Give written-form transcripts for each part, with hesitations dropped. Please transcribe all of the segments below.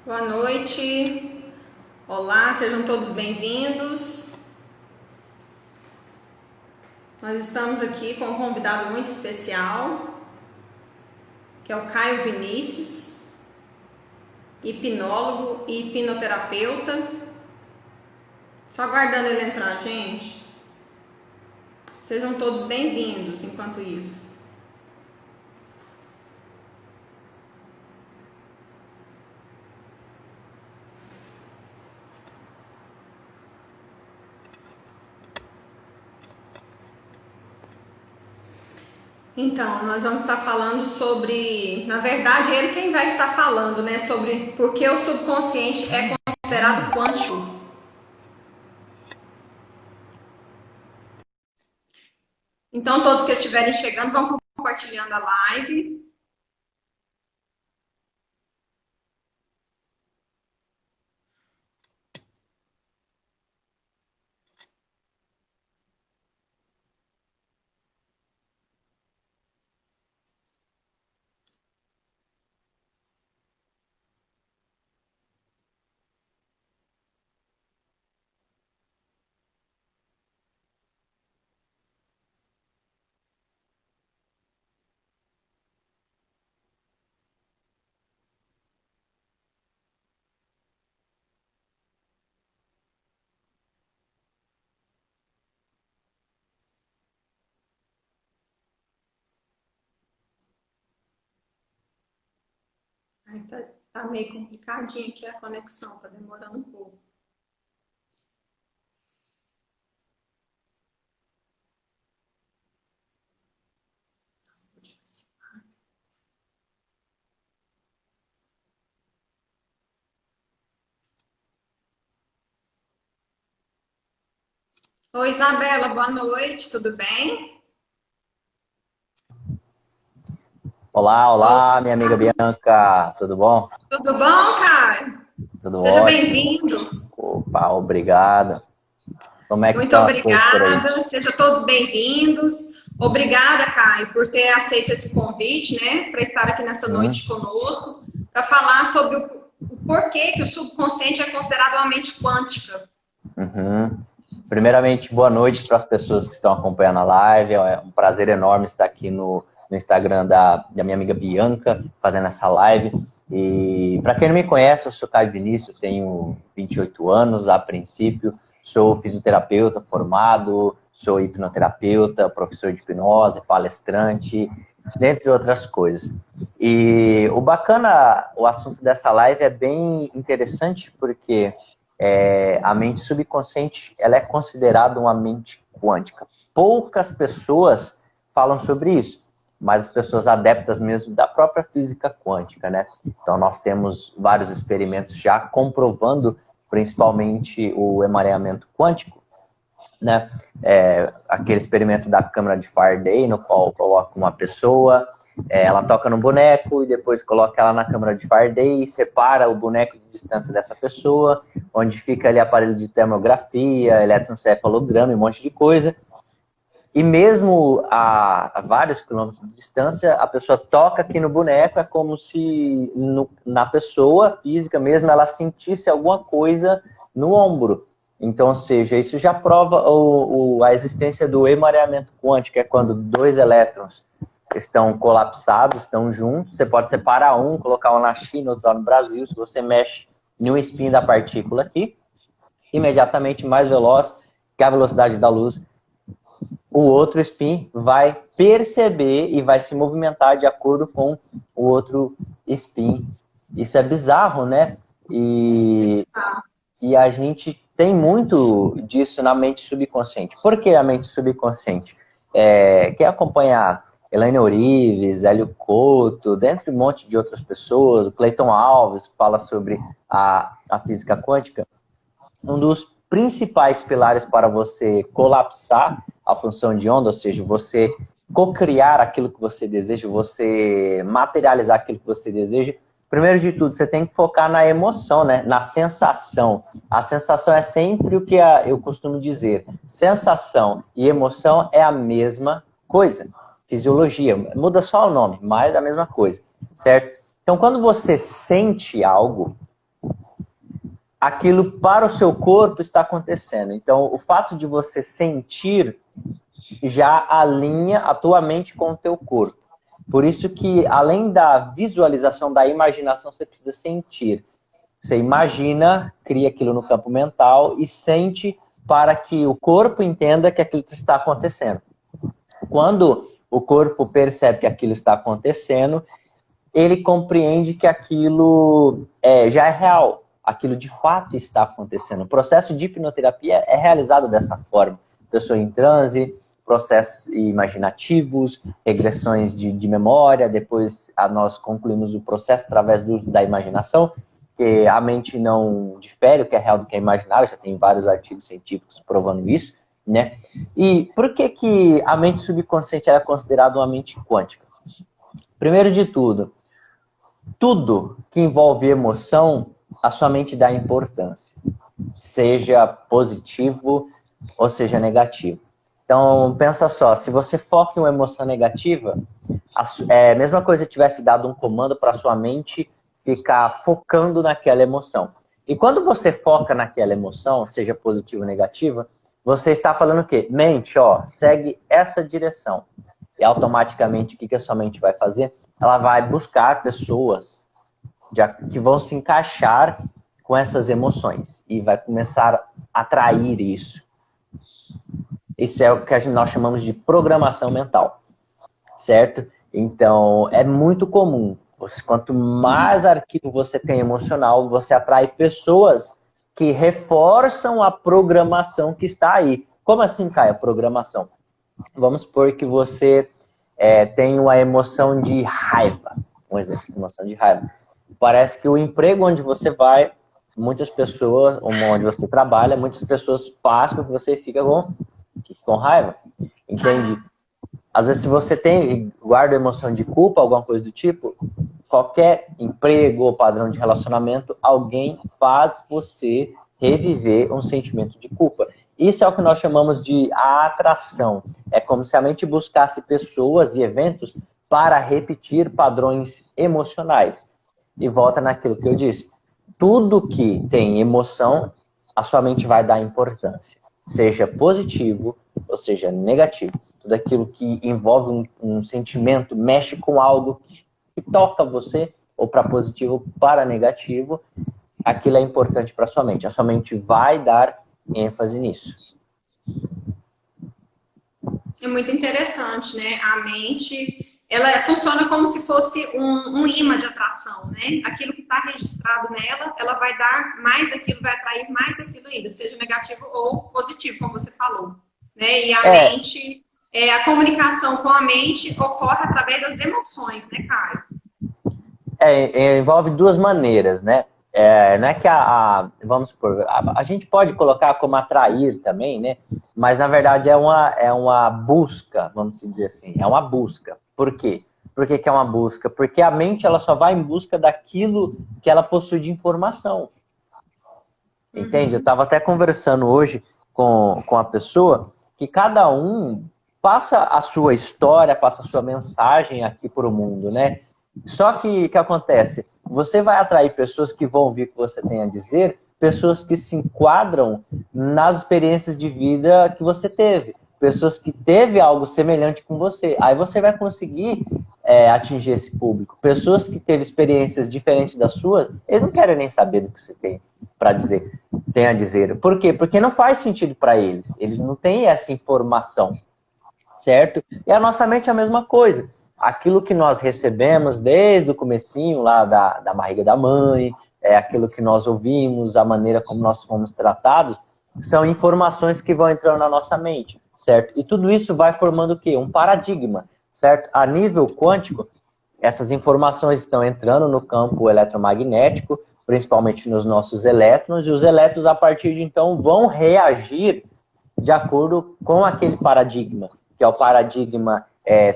Boa noite. Olá, sejam todos bem-vindos. Nós estamos aqui com um convidado muito especial, que é o Caio Vinícius, hipnólogo e hipnoterapeuta. Só aguardando ele entrar, gente. Sejam todos bem-vindos enquanto isso. Então, nós vamos estar falando sobre, na verdade, ele quem vai estar falando, né, sobre por que o subconsciente é considerado quântico. Então, todos que estiverem chegando, vão compartilhando a live. Ai, tá meio complicadinho aqui a conexão, tá demorando um pouco. Oi, Isabela, boa noite, tudo bem? Olá, olá, minha amiga Bianca, tudo bom? Tudo bom, Caio? Tudo Seja ótimo. bem-vindo. Opa, obrigado. Como é que Muito estão as coisas por aí? obrigada, sejam todos bem-vindos. Obrigada, Caio, por ter aceito esse convite, né, para estar aqui nessa noite conosco, para falar sobre o porquê que o subconsciente é considerado uma mente quântica. Primeiramente, boa noite para as pessoas que estão acompanhando a live. É um prazer enorme estar aqui no Instagram da minha amiga Bianca, fazendo essa live. E para quem não me conhece, eu sou Caio Vinícius, tenho 28 anos a princípio, sou fisioterapeuta formado, sou hipnoterapeuta, professor de hipnose, palestrante, dentre outras coisas. E o bacana, o assunto dessa live é bem interessante porque a mente subconsciente ela é considerada uma mente quântica. Poucas pessoas falam sobre isso, mas as pessoas adeptas mesmo da própria física quântica, né? Então nós temos vários experimentos já comprovando, principalmente o emaranhamento quântico, né? Aquele experimento da câmara de Faraday, no qual coloca uma pessoa, ela toca no boneco e depois coloca ela na câmara de Faraday e separa o boneco de distância dessa pessoa, onde fica ali aparelho de termografia, eletroencefalograma e um monte de coisa. E mesmo a vários quilômetros de distância, a pessoa toca aqui no boneco, é como se na pessoa física mesmo ela sentisse alguma coisa no ombro. Então, ou seja, isso já prova a existência do emaranhamento quântico, que é quando dois elétrons estão colapsados, estão juntos, você pode separar um, colocar um na China, outro lá no Brasil, se você mexe em um spin da partícula aqui, imediatamente mais veloz que a velocidade da luz, o outro spin vai perceber e vai se movimentar de acordo com o outro spin. Isso é bizarro, né? E a gente tem muito disso na mente subconsciente. Por que a mente subconsciente? Quem acompanhar Elaine Orives, Hélio Couto, dentre um monte de outras pessoas, o Clayton Alves fala sobre a física quântica, um dos principais pilares para você colapsar a função de onda, ou seja, você cocriar aquilo que você deseja, você materializar aquilo que você deseja, primeiro de tudo, você tem que focar na emoção, né? Na sensação. A sensação é sempre o que eu costumo dizer. Sensação e emoção é a mesma coisa. Fisiologia, muda só o nome, mas é a mesma coisa, certo? Então, quando você sente algo, aquilo para o seu corpo está acontecendo. Então, o fato de você sentir já alinha a tua mente com o teu corpo. Por isso que, além da visualização, da imaginação, você precisa sentir. Você imagina, cria aquilo no campo mental e sente para que o corpo entenda que aquilo está acontecendo. Quando o corpo percebe que aquilo está acontecendo, ele compreende que aquilo já é real. Aquilo de fato está acontecendo. O processo de hipnoterapia é realizado dessa forma. Pessoa em transe, processos imaginativos, regressões de memória, depois nós concluímos o processo através do uso da imaginação, que a mente não difere o que é real do que é imaginário, já tem vários artigos científicos provando isso, né? E por que a mente subconsciente é considerada uma mente quântica? Primeiro de tudo que envolve emoção, a sua mente dá importância, seja positivo ou seja negativo. Então, pensa só, se você foca em uma emoção negativa, é a mesma coisa se tivesse dado um comando para a sua mente ficar focando naquela emoção. E quando você foca naquela emoção, seja positiva ou negativa, você está falando o quê? Mente, ó, segue essa direção. E automaticamente, o que a sua mente vai fazer? Ela vai buscar pessoas que vão se encaixar com essas emoções e vai começar a atrair isso. Isso é o que nós chamamos de programação mental, certo? Então, é muito comum. Quanto mais arquivo você tem emocional, você atrai pessoas que reforçam a programação que está aí. Como assim, Caio, a programação? Vamos supor que você tem uma emoção de raiva. Um exemplo, emoção de raiva. Parece que o emprego onde você vai, muitas pessoas, onde você trabalha, muitas pessoas passam que você fica com raiva. Entende? Às vezes, se você guarda emoção de culpa, alguma coisa do tipo, qualquer emprego ou padrão de relacionamento, alguém faz você reviver um sentimento de culpa. Isso é o que nós chamamos de atração. É como se a mente buscasse pessoas e eventos para repetir padrões emocionais. E volta naquilo que eu disse. Tudo que tem emoção, a sua mente vai dar importância. Seja positivo ou seja negativo. Tudo aquilo que envolve um sentimento, mexe com algo que toca você, ou para positivo ou para negativo, aquilo é importante para sua mente. A sua mente vai dar ênfase nisso. É muito interessante, né? A mente, ela funciona como se fosse um imã de atração, né? Aquilo que está registrado nela, ela vai dar mais daquilo, vai atrair mais daquilo ainda, seja negativo ou positivo, como você falou, né? E a mente, a comunicação com a mente ocorre através das emoções, né, Caio? Envolve duas maneiras, né? Não é que vamos supor, a gente pode colocar como atrair também, né? Mas na verdade é uma busca, vamos dizer assim, é uma busca. Por quê? Por que é uma busca? Porque a mente ela só vai em busca daquilo que ela possui de informação. Entende? Eu estava até conversando hoje com a pessoa que cada um passa a sua história, passa a sua mensagem aqui para o mundo, né? Só que o que acontece? Você vai atrair pessoas que vão ouvir o que você tem a dizer, pessoas que se enquadram nas experiências de vida que você teve, pessoas que teve algo semelhante com você. Aí você vai conseguir atingir esse público. Pessoas que teve experiências diferentes das suas, eles não querem nem saber do que você tem para dizer, tem a dizer. Por quê? Porque não faz sentido para eles. Eles não têm essa informação, certo? E a nossa mente é a mesma coisa. Aquilo que nós recebemos desde o comecinho lá da barriga da mãe, aquilo que nós ouvimos, a maneira como nós fomos tratados, são informações que vão entrando na nossa mente, certo? E tudo isso vai formando o quê? Um paradigma, certo? A nível quântico, essas informações estão entrando no campo eletromagnético, principalmente nos nossos elétrons, e os elétrons, a partir de então, vão reagir de acordo com aquele paradigma, que é o paradigma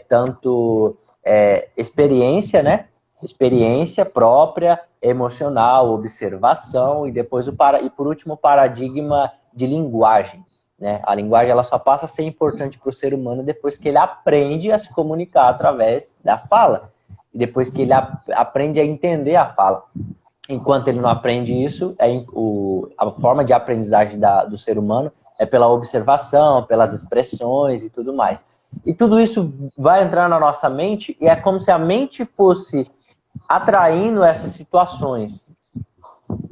tanto experiência, né? Experiência própria, emocional, observação, e depois e por último o paradigma de linguagem, né? A linguagem ela só passa a ser importante para o ser humano depois que ele aprende a se comunicar através da fala, e depois que ele aprende a entender a fala. enquanto ele não aprende isso, a forma de aprendizagem do ser humano é pela observação, pelas expressões e tudo mais. E tudo isso vai entrar na nossa mente e é como se a mente fosse atraindo essas situações.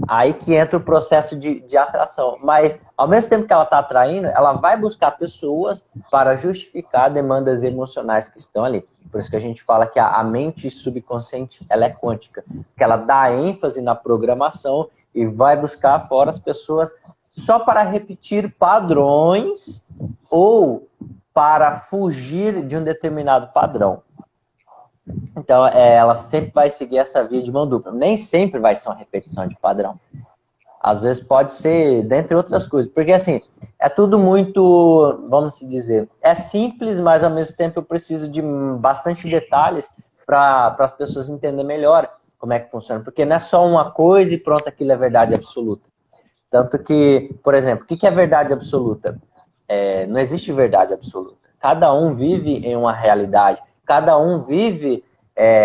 Aí que entra o processo de atração. Mas, ao mesmo tempo que ela está atraindo, ela vai buscar pessoas para justificar demandas emocionais que estão ali. Por isso que a gente fala que a mente subconsciente, ela é quântica. Que ela dá ênfase na programação e vai buscar fora as pessoas só para repetir padrões ou para fugir de um determinado padrão. Então, ela sempre vai seguir essa via de mão dupla. Nem sempre vai ser uma repetição de padrão. Às vezes pode ser, dentre outras coisas. Porque, assim, é tudo muito, vamos dizer, é simples, mas ao mesmo tempo eu preciso de bastante detalhes para as pessoas entenderem melhor como é que funciona. Porque não é só uma coisa e pronto, aquilo é verdade absoluta. Tanto que, por exemplo, o que é verdade absoluta? Não existe verdade absoluta. Cada um vive em uma realidade. Cada um vive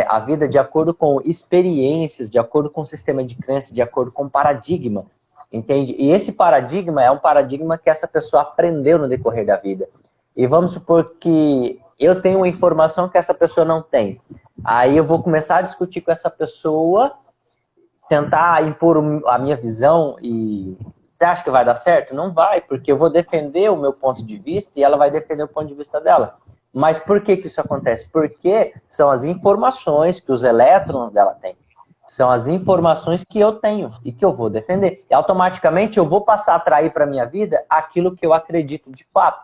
a vida de acordo com experiências, de acordo com o sistema de crença, de acordo com o paradigma, entende? E esse paradigma é um paradigma que essa pessoa aprendeu no decorrer da vida. E vamos supor que eu tenho uma informação que essa pessoa não tem. Aí eu vou começar a discutir com essa pessoa, tentar impor a minha visão e... Você acha que vai dar certo? Não vai, porque eu vou defender o meu ponto de vista e ela vai defender o ponto de vista dela. Mas por que isso acontece? Porque são as informações que os elétrons dela têm. São as informações que eu tenho e que eu vou defender. E automaticamente eu vou passar a atrair para a minha vida aquilo que eu acredito de fato.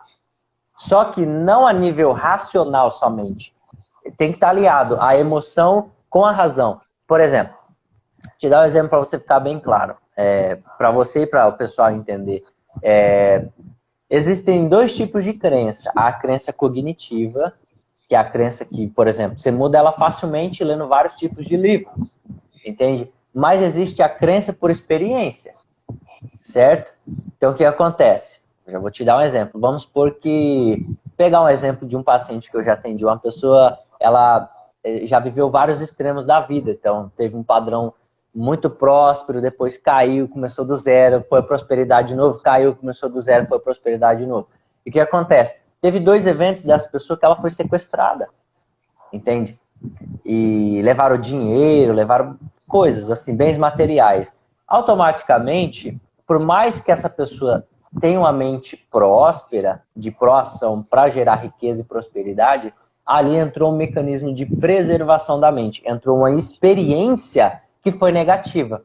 Só que não a nível racional somente. Tem que estar aliado a emoção com a razão. Por exemplo, vou te dar um exemplo para você ficar bem claro. Para você e para o pessoal entender. Existem dois tipos de crença. A crença cognitiva, que é a crença que, por exemplo, você muda ela facilmente lendo vários tipos de livro, entende? Mas existe a crença por experiência, certo? Então, o que acontece? Eu já vou te dar um exemplo. Vamos supor que... Pegar um exemplo de um paciente que eu já atendi. Uma pessoa, ela já viveu vários extremos da vida. Então, teve um padrão muito próspero, depois caiu, começou do zero, foi prosperidade de novo, caiu, começou do zero, foi prosperidade de novo. E o que acontece? Teve 2 eventos dessa pessoa que ela foi sequestrada, entende? E levaram dinheiro, levaram coisas, assim, bens materiais. Automaticamente, por mais que essa pessoa tenha uma mente próspera, de proação para gerar riqueza e prosperidade, ali entrou um mecanismo de preservação da mente, entrou uma experiência que foi negativa.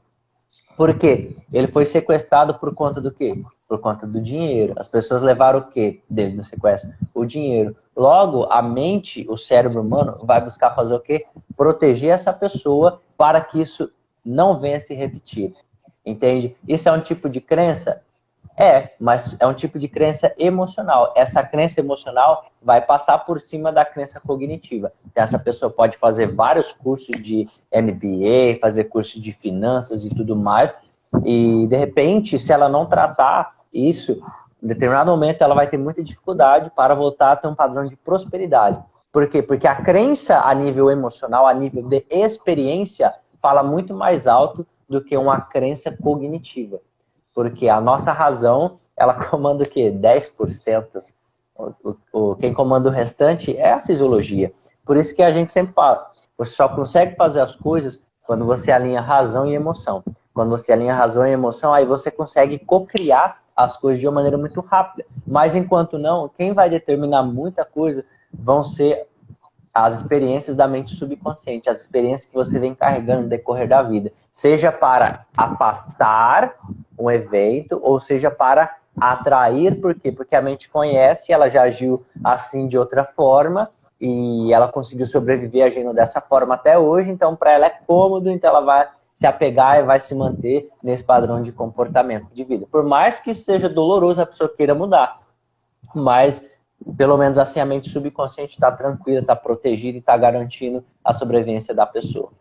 Por quê? Ele foi sequestrado por conta do quê? Por conta do dinheiro. As pessoas levaram o quê dele no sequestro? O dinheiro. Logo, a mente, o cérebro humano, vai buscar fazer o quê? Proteger essa pessoa para que isso não venha a se repetir. Entende? Isso é um tipo de crença? Mas é um tipo de crença emocional. Essa crença emocional vai passar por cima da crença cognitiva. Então, essa pessoa pode fazer vários cursos de MBA, fazer cursos de finanças e tudo mais, e, de repente, se ela não tratar isso, em determinado momento ela vai ter muita dificuldade para voltar a ter um padrão de prosperidade. Por quê? Porque a crença a nível emocional, a nível de experiência, fala muito mais alto do que uma crença cognitiva. Porque a nossa razão, ela comanda o quê? 10%. Quem comanda o restante é a fisiologia. Por isso que a gente sempre fala, você só consegue fazer as coisas quando você alinha razão e emoção. Quando você alinha razão e emoção, aí você consegue cocriar as coisas de uma maneira muito rápida. Mas enquanto não, quem vai determinar muita coisa vão ser as experiências da mente subconsciente, as experiências que você vem carregando no decorrer da vida. Seja para afastar um evento, ou seja para atrair. Por quê? Porque a mente conhece, ela já agiu assim de outra forma, e ela conseguiu sobreviver agindo dessa forma até hoje, então para ela é cômodo, então ela vai se apegar e vai se manter nesse padrão de comportamento de vida. Por mais que seja doloroso, a pessoa queira mudar, mas pelo menos assim a mente subconsciente está tranquila, está protegida e está garantindo a sobrevivência da pessoa.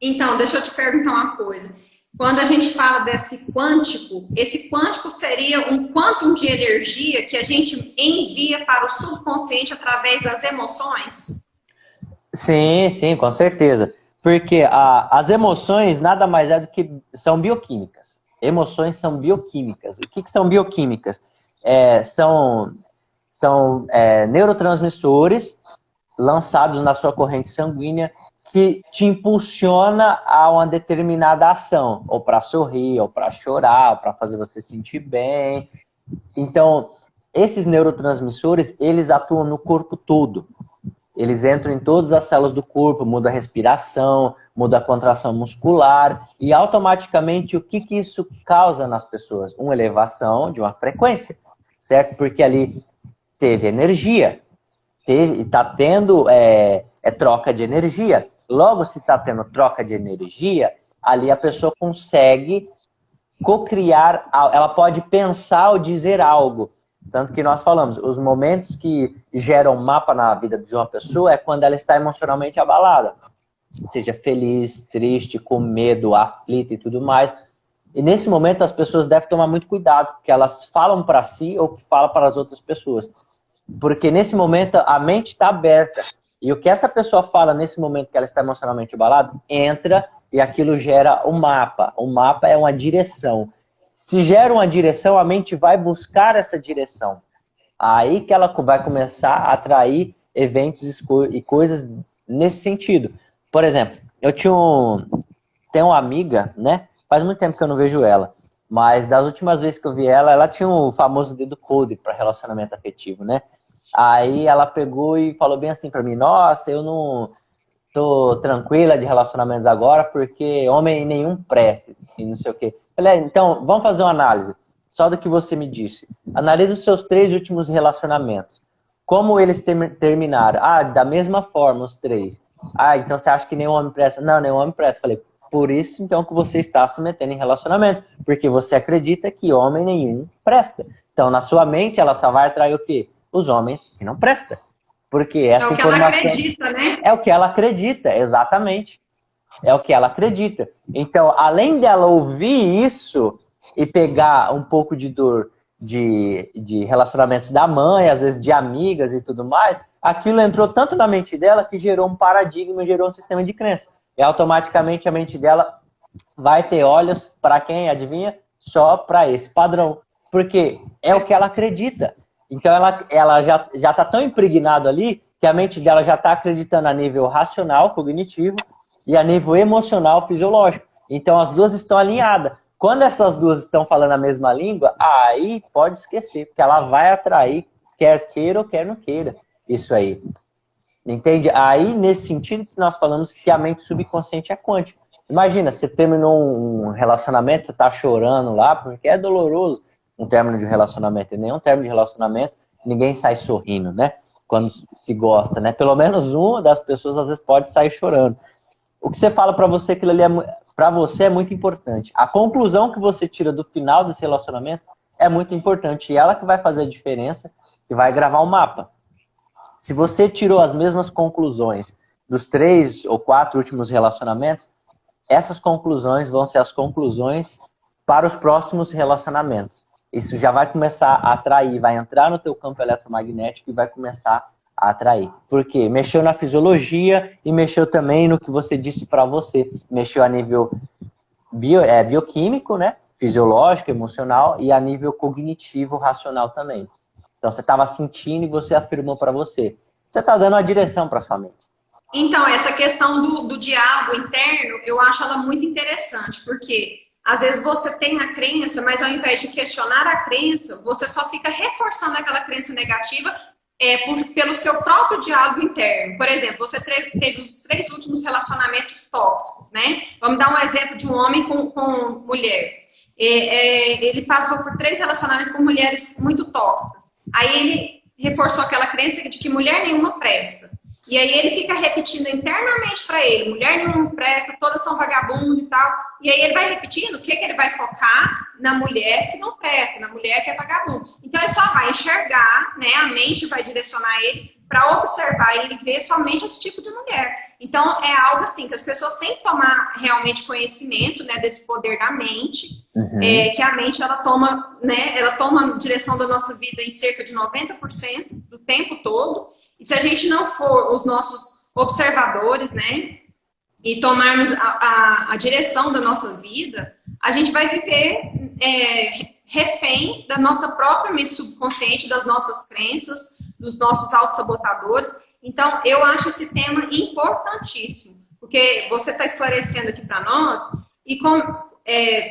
Então, deixa eu te perguntar uma coisa. Quando a gente fala desse quântico, esse quântico seria um quantum de energia que a gente envia para o subconsciente através das emoções? Sim, sim, com certeza. Porque as emoções nada mais é do que são bioquímicas. Emoções são bioquímicas. O que são bioquímicas? São neurotransmissores lançados na sua corrente sanguínea que te impulsiona a uma determinada ação, ou para sorrir, ou para chorar, ou para fazer você sentir bem. Então, esses neurotransmissores, eles atuam no corpo todo. Eles entram em todas as células do corpo, muda a respiração, muda a contração muscular e automaticamente o que isso causa nas pessoas? Uma elevação de uma frequência, certo? Porque ali teve energia, está tendo troca de energia. Logo, se está tendo troca de energia, ali a pessoa consegue co-criar, ela pode pensar ou dizer algo. Tanto que nós falamos, os momentos que geram mapa na vida de uma pessoa é quando ela está emocionalmente abalada. Seja feliz, triste, com medo, aflita e tudo mais. E nesse momento as pessoas devem tomar muito cuidado, porque elas falam para si ou que falam para as outras pessoas. Porque nesse momento a mente está aberta. E o que essa pessoa fala nesse momento que ela está emocionalmente abalada, entra e aquilo gera um mapa. O mapa é uma direção. Se gera uma direção, a mente vai buscar essa direção. Aí que ela vai começar a atrair eventos e coisas nesse sentido. Por exemplo, tenho uma amiga, né? Faz muito tempo que eu não vejo ela. Mas das últimas vezes que eu vi ela, ela tinha o famoso dedo podre para relacionamento afetivo, né? Aí ela pegou e falou bem assim para mim, nossa, eu não tô tranquila de relacionamentos agora porque homem nenhum presta e não sei o quê. Falei, então, vamos fazer uma análise só do que você me disse. Analise os seus 3 últimos relacionamentos. Como eles terminaram? Ah, da mesma forma, os 3. Ah, então você acha que nenhum homem presta? Não, nenhum homem presta. Falei, por isso, então, que você está se metendo em relacionamentos. Porque você acredita que homem nenhum presta. Então, na sua mente, ela só vai atrair o quê? Os homens que não prestam. Porque essa informação... É o que ela acredita, né? É o que ela acredita, exatamente. É o que ela acredita. Então, além dela ouvir isso e pegar um pouco de dor de relacionamentos da mãe, às vezes de amigas e tudo mais, aquilo entrou tanto na mente dela que gerou um paradigma, gerou um sistema de crença. E automaticamente a mente dela vai ter olhos para quem, adivinha? Só para esse padrão. Porque é o que ela acredita. Então ela já está tão impregnada ali que a mente dela já está acreditando a nível racional, cognitivo, e a nível emocional, fisiológico. Então as duas estão alinhadas. Quando essas duas estão falando a mesma língua, aí pode esquecer, porque ela vai atrair, quer queira ou quer não queira, isso aí. Entende? Aí, nesse sentido que nós falamos que a mente subconsciente é quântica. Imagina, você terminou um relacionamento, você está chorando lá, porque é doloroso um término de relacionamento. E nenhum término de relacionamento, ninguém sai sorrindo, né? Quando se gosta, né? Pelo menos uma das pessoas, às vezes, pode sair chorando. O que você fala para você, aquilo ali para você é muito importante. A conclusão que você tira do final desse relacionamento é muito importante. E ela que vai fazer a diferença, que vai gravar o mapa. Se você tirou as mesmas conclusões dos 3 ou 4 últimos relacionamentos, essas conclusões vão ser as conclusões para os próximos relacionamentos. Isso já vai começar a atrair, vai entrar no teu campo eletromagnético e vai começar a atrair. Por quê? Mexeu na fisiologia e mexeu também no que você disse para você. Mexeu a nível bioquímico, né? Fisiológico, emocional e a nível cognitivo, racional também. Então você estava sentindo e você afirmou para você. Você está dando uma direção para sua mente. Então, essa questão do diálogo interno, eu acho ela muito interessante, porque às vezes você tem a crença, mas ao invés de questionar a crença, você só fica reforçando aquela crença negativa pelo seu próprio diálogo interno. Por exemplo, você teve os 3 últimos relacionamentos tóxicos, né? Vamos dar um exemplo de um homem com mulher. Ele passou por 3 relacionamentos com mulheres muito tóxicas. Aí ele reforçou aquela crença de que mulher nenhuma presta. E aí ele fica repetindo internamente para ele, mulher nenhuma presta, todas são vagabundas e tal. E aí ele vai repetindo, o que ele vai focar? Na mulher que não presta, na mulher que é vagabunda. Então ele só vai enxergar, né? A mente vai direcionar ele para observar e ele ver somente esse tipo de mulher. Então é algo assim, que as pessoas têm que tomar realmente conhecimento, né, desse poder da mente. Uhum. Que a mente ela toma, né, ela toma a direção da nossa vida em cerca de 90% do tempo todo. E se a gente não for os nossos observadores, né, e tomarmos a direção da nossa vida, a gente vai viver refém da nossa própria mente subconsciente, das nossas crenças, dos nossos autossabotadores. Então, eu acho esse tema importantíssimo, porque você está esclarecendo aqui para nós, e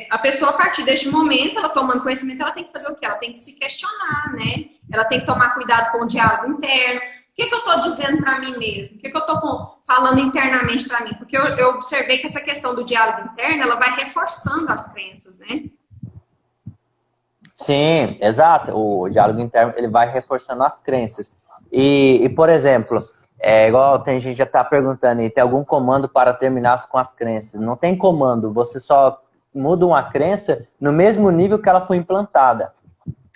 a pessoa, a partir deste momento, ela tomando conhecimento, ela tem que fazer o quê? Ela tem que se questionar, né? Ela tem que tomar cuidado com o diálogo interno. O que eu estou dizendo para mim mesmo? O que eu estou falando internamente para mim? Porque eu observei que essa questão do diálogo interno, ela vai reforçando as crenças, né? Sim, exato. O diálogo interno, ele vai reforçando as crenças. E por exemplo, igual tem gente já está perguntando aí, tem algum comando para terminar com as crenças? Não tem comando, você só muda uma crença no mesmo nível que ela foi implantada.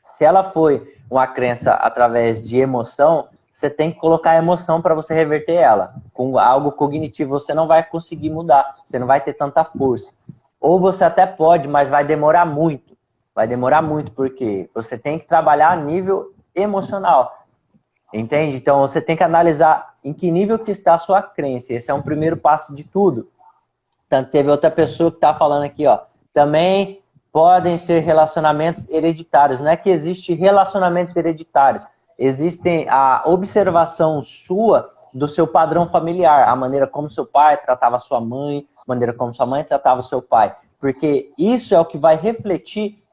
Se ela foi uma crença através de emoção, você tem que colocar a emoção para você reverter ela. Com algo cognitivo você não vai conseguir mudar, você não vai ter tanta força. Ou você até pode, mas vai demorar muito. Vai demorar muito, porque você tem que trabalhar a nível emocional. Entende? Então você tem que analisar em que nível que está a sua crença. Esse é um primeiro passo de tudo. Tanto teve outra pessoa que está falando aqui, ó. Também podem ser relacionamentos hereditários. Não é que existe relacionamentos hereditários. Existem a observação sua do seu padrão familiar, a maneira como seu pai tratava sua mãe, a maneira como sua mãe tratava seu pai. Porque isso é o que vai refletir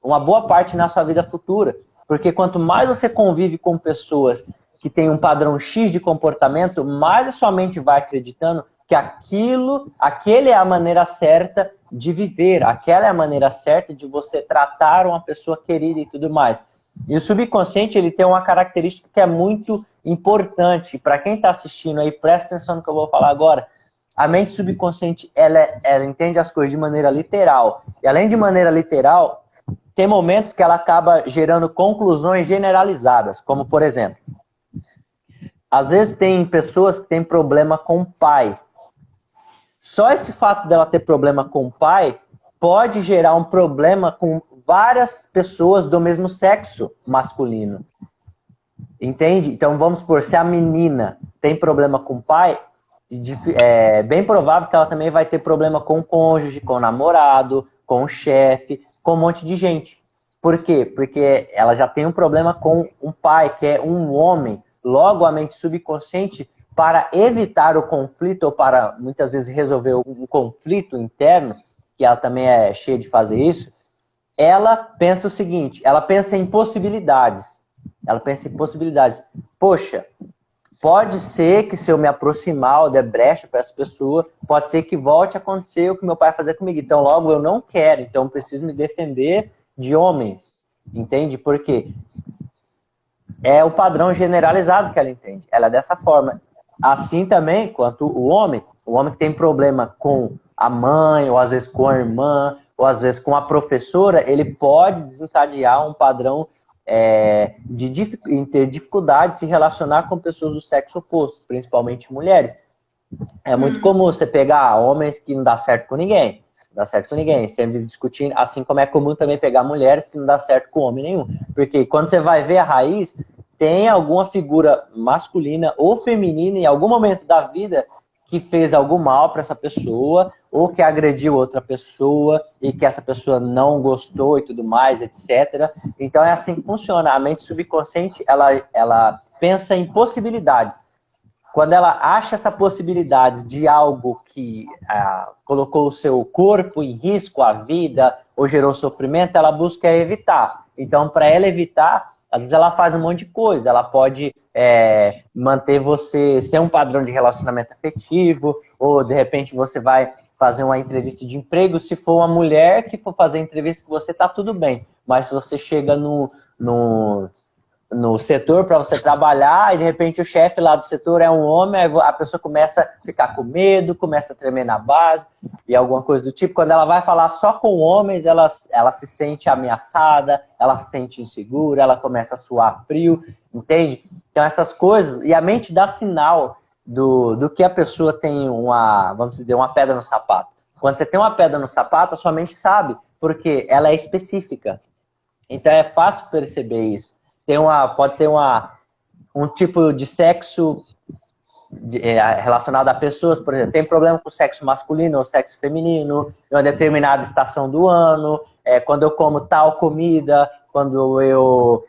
uma boa parte na sua vida futura. Porque quanto mais você convive com pessoas que têm um padrão X de comportamento, mais a sua mente vai acreditando que aquele é a maneira certa de viver, aquela é a maneira certa de você tratar uma pessoa querida e tudo mais. E o subconsciente, ele tem uma característica que é muito importante. Para quem está assistindo aí, presta atenção no que eu vou falar agora. A mente subconsciente, ela entende as coisas de maneira literal. E além de maneira literal, tem momentos que ela acaba gerando conclusões generalizadas. Como, por exemplo, às vezes tem pessoas que têm problema com o pai. Só esse fato dela ter problema com o pai pode gerar um problema com várias pessoas do mesmo sexo masculino. Entende? Então, vamos supor, se a menina tem problema com o pai, é bem provável que ela também vai ter problema com o cônjuge, com o namorado, com o chefe, com um monte de gente. Por quê? Porque ela já tem um problema com um pai, que é um homem. Logo, a mente subconsciente, para evitar o conflito, ou para, muitas vezes, resolver um conflito interno, que ela também é cheia de fazer isso, ela pensa o seguinte, ela pensa em possibilidades. Ela pensa em possibilidades. Poxa, pode ser que se eu me aproximar ou der brecha para essa pessoa, pode ser que volte a acontecer o que meu pai vai fazer comigo. Então, logo, eu não quero. Então, eu preciso me defender de homens. Entende? Por quê? É o padrão generalizado que ela entende. Ela é dessa forma. Assim também quanto o homem que tem problema com a mãe, ou às vezes com a irmã, ou às vezes com a professora, ele pode desencadear um padrão em ter dificuldade de se relacionar com pessoas do sexo oposto, principalmente mulheres. É muito comum você pegar homens que não dá certo com ninguém. Não dá certo com ninguém, sempre discutindo, assim como é comum também pegar mulheres que não dá certo com homem nenhum. Porque quando você vai ver a raiz, tem alguma figura masculina ou feminina em algum momento da vida que fez algum mal para essa pessoa, ou que agrediu outra pessoa e que essa pessoa não gostou e tudo mais, etc. Então é assim que funciona. A mente subconsciente, ela pensa em possibilidades. Quando ela acha essa possibilidade de algo que colocou o seu corpo em risco, a vida, ou gerou sofrimento, ela busca evitar. Então, para ela evitar, às vezes ela faz um monte de coisa. Ela pode manter você ser um padrão de relacionamento afetivo, ou de repente você vai fazer uma entrevista de emprego. Se for uma mulher que for fazer entrevista com você, tá tudo bem. Mas se você chega no setor para você trabalhar e de repente o chefe lá do setor é um homem, aí a pessoa começa a ficar com medo, começa a tremer na base e alguma coisa do tipo. Quando ela vai falar só com homens, ela se sente ameaçada, ela se sente insegura, ela começa a suar frio, entende? Então essas coisas, e a mente dá sinal do que a pessoa tem vamos dizer, uma pedra no sapato. Quando você tem uma pedra no sapato, a sua mente sabe, porque ela é específica. Então é fácil perceber isso. Pode ter um tipo de sexo relacionado a pessoas, por exemplo, tem problema com o sexo masculino ou sexo feminino, em uma determinada estação do ano, quando eu como tal comida, quando eu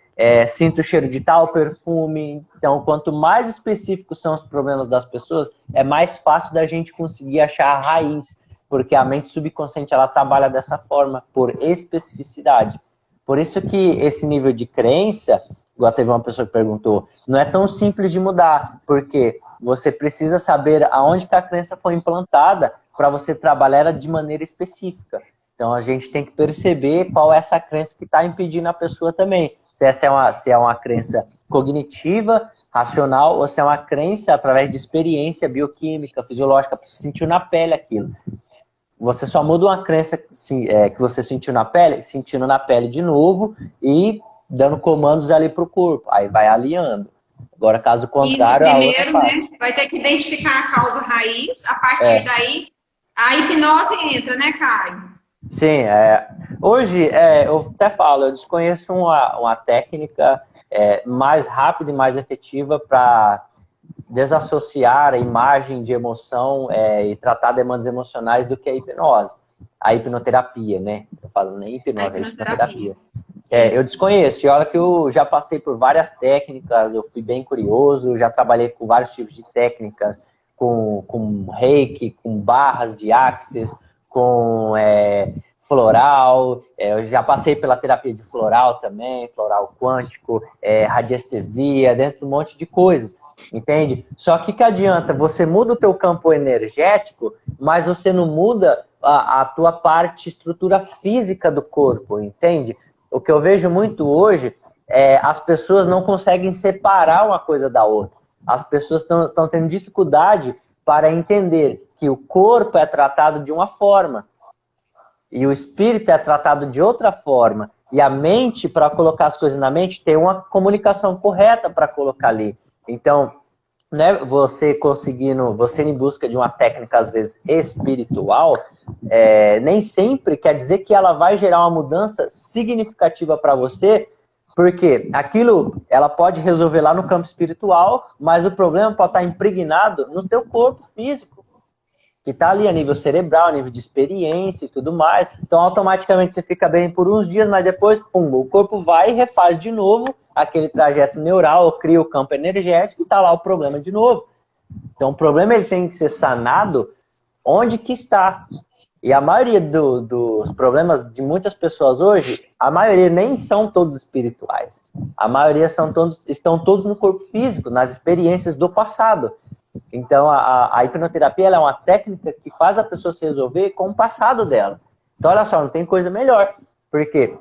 sinto o cheiro de tal perfume. Então, quanto mais específicos são os problemas das pessoas, é mais fácil da gente conseguir achar a raiz, porque a mente subconsciente ela trabalha dessa forma, por especificidade. Por isso que esse nível de crença, igual teve uma pessoa que perguntou, não é tão simples de mudar, porque você precisa saber aonde que a crença foi implantada para você trabalhar ela de maneira específica. Então a gente tem que perceber qual é essa crença que está impedindo a pessoa também. Se é uma crença cognitiva, racional, ou se é uma crença através de experiência bioquímica, fisiológica, para você sentir na pele aquilo. Você só muda uma crença que você sentiu na pele, sentindo na pele de novo e dando comandos ali para o corpo. Aí vai alinhando. Agora, caso contrário, isso, primeiro, a outra né? Vai ter que identificar a causa raiz. A partir daí, a hipnose entra, né, Caio? Sim. Hoje, eu até falo, eu desconheço uma técnica mais rápida e mais efetiva para desassociar a imagem de emoção e tratar demandas emocionais do que a hipnose. A hipnoterapia, né? Eu falo nem hipnose, a hipnoterapia. Eu desconheço, e olha que eu já passei por várias técnicas, eu fui bem curioso, já trabalhei com vários tipos de técnicas, com reiki, com barras de axis, com floral, eu já passei pela terapia de floral também, floral quântico, radiestesia, dentro de um monte de coisas, entende? Só que adianta, você muda o teu campo energético, mas você não muda a tua parte, estrutura física do corpo, entende? O que eu vejo muito hoje as pessoas não conseguem separar uma coisa da outra. As pessoas estão tendo dificuldade para entender que o corpo é tratado de uma forma e o espírito é tratado de outra forma. E a mente, para colocar as coisas na mente, tem uma comunicação correta para colocar ali. Então, né, você em busca de uma técnica, às vezes, espiritual, nem sempre quer dizer que ela vai gerar uma mudança significativa para você, porque aquilo, ela pode resolver lá no campo espiritual, mas o problema pode estar impregnado no teu corpo físico, que está ali a nível cerebral, a nível de experiência e tudo mais. Então, automaticamente, você fica bem por uns dias, mas depois, pum, o corpo vai e refaz de novo aquele trajeto neural, cria o campo energético e está lá o problema de novo. Então, o problema ele tem que ser sanado onde que está. E a maioria dos problemas de muitas pessoas hoje, a maioria nem são todos espirituais. A maioria estão todos no corpo físico, nas experiências do passado. Então, a hipnoterapia ela é uma técnica que faz a pessoa se resolver com o passado dela. Então, olha só, não tem coisa melhor. Porque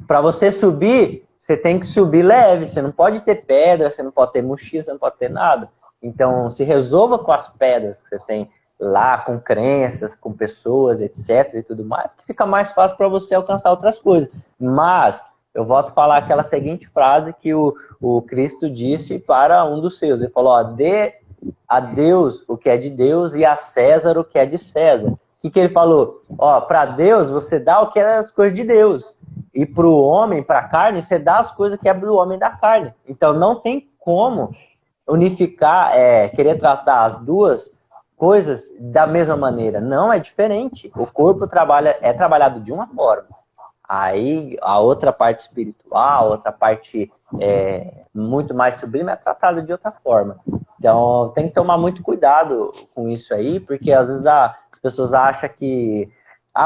para você subir, você tem que subir leve. Você não pode ter pedra, você não pode ter mochila, você não pode ter nada. Então, se resolva com as pedras que você tem lá, com crenças, com pessoas, etc. e tudo mais, que fica mais fácil para você alcançar outras coisas. Mas, eu volto a falar aquela seguinte frase que o Cristo disse para um dos seus. Ele falou, dê a Deus o que é de Deus e a César o que é de César. O que ele falou? Para Deus você dá o que é as coisas de Deus. E para o homem, para a carne, você dá as coisas que é do homem da carne. Então não tem como unificar, querer tratar as duas coisas da mesma maneira. Não, é diferente. O corpo é trabalhado de uma forma. Aí a outra parte espiritual, a outra parte muito mais sublime é tratada de outra forma. Então tem que tomar muito cuidado com isso aí, porque às vezes as pessoas acham que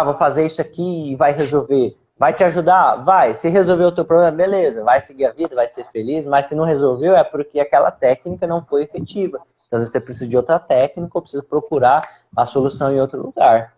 vou fazer isso aqui e vai resolver. Vai te ajudar? Vai. Se resolver o teu problema, beleza. Vai seguir a vida, vai ser feliz, mas se não resolveu é porque aquela técnica não foi efetiva. Então às vezes você precisa de outra técnica ou precisa procurar a solução em outro lugar.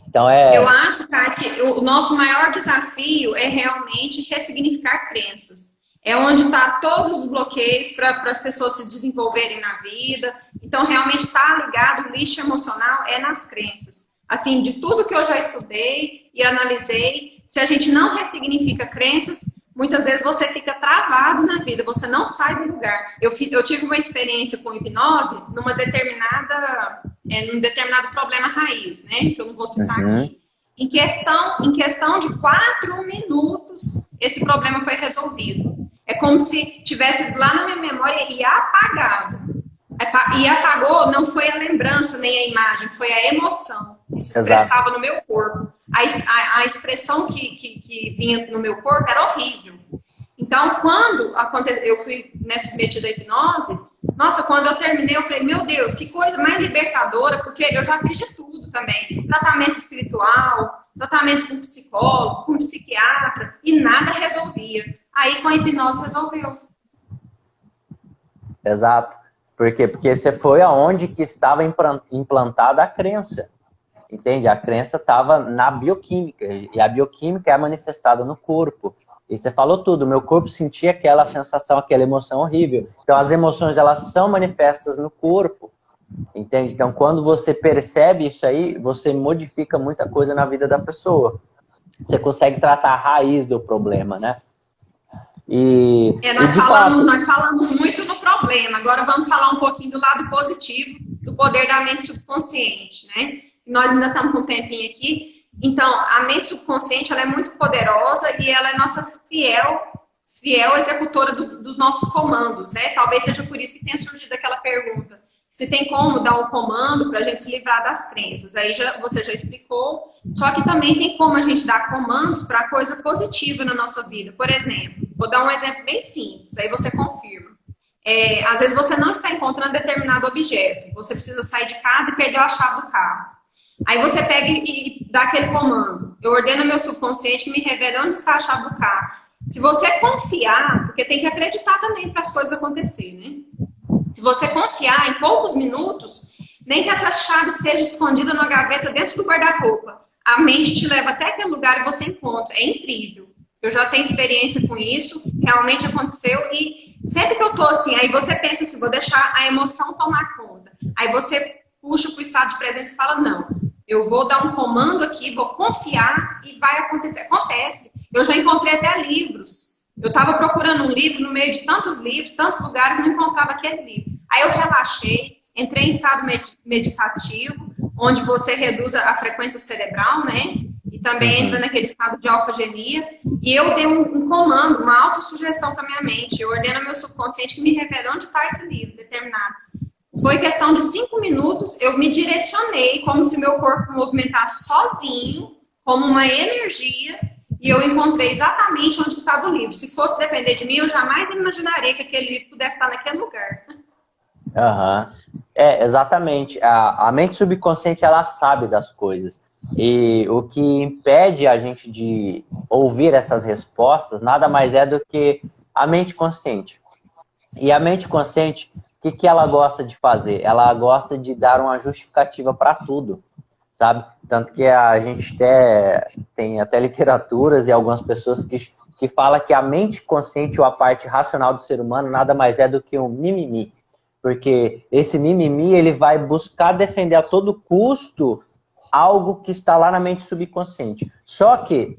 Então Eu acho, cara, que o nosso maior desafio é realmente ressignificar crenças. É onde está todos os bloqueios para as pessoas se desenvolverem na vida. Então, realmente está ligado, o lixo emocional é nas crenças. Assim, de tudo que eu já estudei e analisei, se a gente não ressignifica crenças, muitas vezes você fica travado na vida, você não sai do lugar. Eu tive uma experiência com hipnose num determinado problema raiz, né? Que eu não vou citar aqui. Em questão de 4 minutos, esse problema foi resolvido. É como se tivesse lá na minha memória e apagado. E apagou não foi a lembrança nem a imagem, foi a emoção que se expressava no meu corpo. A expressão que vinha no meu corpo era horrível. Então, quando eu fui submetida à hipnose, nossa, quando eu terminei, eu falei, meu Deus, que coisa mais libertadora, porque eu já fiz de tudo também. Tratamento espiritual, tratamento com psicólogo, com psiquiatra, e nada resolvia. Aí, com a hipnose, resolveu. Exato. Por quê? Porque você foi aonde que estava implantada a crença. Entende? A crença estava na bioquímica, e a bioquímica é manifestada no corpo. E você falou tudo, meu corpo sentia aquela sensação, aquela emoção horrível. Então, as emoções, elas são manifestas no corpo, entende? Então, quando você percebe isso aí, você modifica muita coisa na vida da pessoa. Você consegue tratar a raiz do problema, né? Nós falamos muito do problema, agora vamos falar um pouquinho do lado positivo, do poder da mente subconsciente, né? Nós ainda estamos com um tempinho aqui. Então, a mente subconsciente, ela é muito poderosa e ela é nossa fiel executora dos nossos comandos, né? Talvez seja por isso que tenha surgido aquela pergunta. Se tem como dar um comando para a gente se livrar das crenças. Aí você já explicou. Só que também tem como a gente dar comandos para coisa positiva na nossa vida. Por exemplo, vou dar um exemplo bem simples, aí você confirma. Às vezes você não está encontrando determinado objeto. Você precisa sair de casa e perdeu a chave do carro. Aí você pega e dá aquele comando. Eu ordeno ao meu subconsciente que me revele onde está a chave do carro. Se você confiar, porque tem que acreditar também para as coisas acontecerem, né? Se você confiar, em poucos minutos, nem que essa chave esteja escondida numa gaveta dentro do guarda-roupa, a mente te leva até aquele lugar e você encontra. É incrível. Eu já tenho experiência com isso, realmente aconteceu. E sempre que eu tô assim, aí você pensa assim, vou deixar a emoção tomar conta. Aí você puxa para o estado de presença e fala, não. Eu vou dar um comando aqui, vou confiar e vai acontecer. Acontece. Eu já encontrei até livros. Eu estava procurando um livro no meio de tantos livros, tantos lugares, não encontrava aquele livro. Aí eu relaxei, entrei em estado meditativo, onde você reduz a frequência cerebral, né? E também entra naquele estado de alfagenia. E eu dei um comando, uma autossugestão para minha mente. Eu ordeno ao meu subconsciente que me revele onde está esse livro determinado. Foi questão de 5 minutos, eu me direcionei como se meu corpo movimentasse sozinho, como uma energia, e eu encontrei exatamente onde estava o livro. Se fosse depender de mim, eu jamais imaginaria que aquele livro pudesse estar naquele lugar. Exatamente. A mente subconsciente, ela sabe das coisas. E o que impede a gente de ouvir essas respostas, nada mais é do que a mente consciente. E a mente consciente... O que ela gosta de fazer? Ela gosta de dar uma justificativa para tudo, sabe? Tanto que a gente tem até literaturas e algumas pessoas que falam que a mente consciente ou a parte racional do ser humano nada mais é do que um mimimi. Porque esse mimimi, ele vai buscar defender a todo custo algo que está lá na mente subconsciente. Só que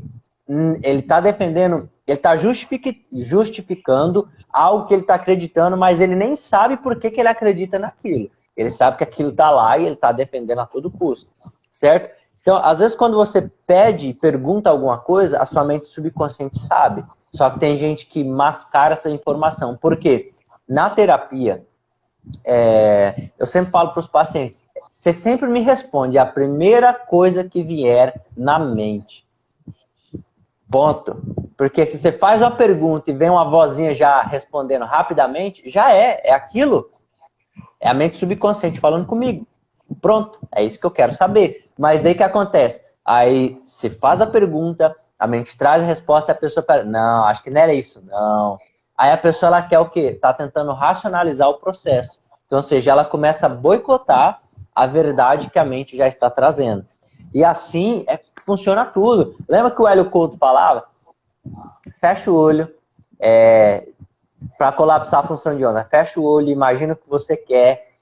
ele está defendendo, ele está justificando algo que ele está acreditando, mas ele nem sabe por que ele acredita naquilo. Ele sabe que aquilo está lá e ele está defendendo a todo custo, certo? Então, às vezes, quando você pergunta alguma coisa, a sua mente subconsciente sabe. Só que tem gente que mascara essa informação. Por quê? Na terapia, eu sempre falo para os pacientes, você sempre me responde a primeira coisa que vier na mente. Ponto. Porque se você faz uma pergunta e vem uma vozinha já respondendo rapidamente, já é aquilo. É a mente subconsciente falando comigo. Pronto, é isso que eu quero saber. Mas daí o que acontece? Aí você faz a pergunta, a mente traz a resposta e a pessoa fala, não, acho que não era isso, não. Aí a pessoa, ela quer o quê? Tá tentando racionalizar o processo. Então, ou seja, ela começa a boicotar a verdade que a mente já está trazendo. E assim funciona tudo. Lembra que o Hélio Couto falava? Fecha o olho, para colapsar a função de onda. Fecha o olho, imagina o que você quer,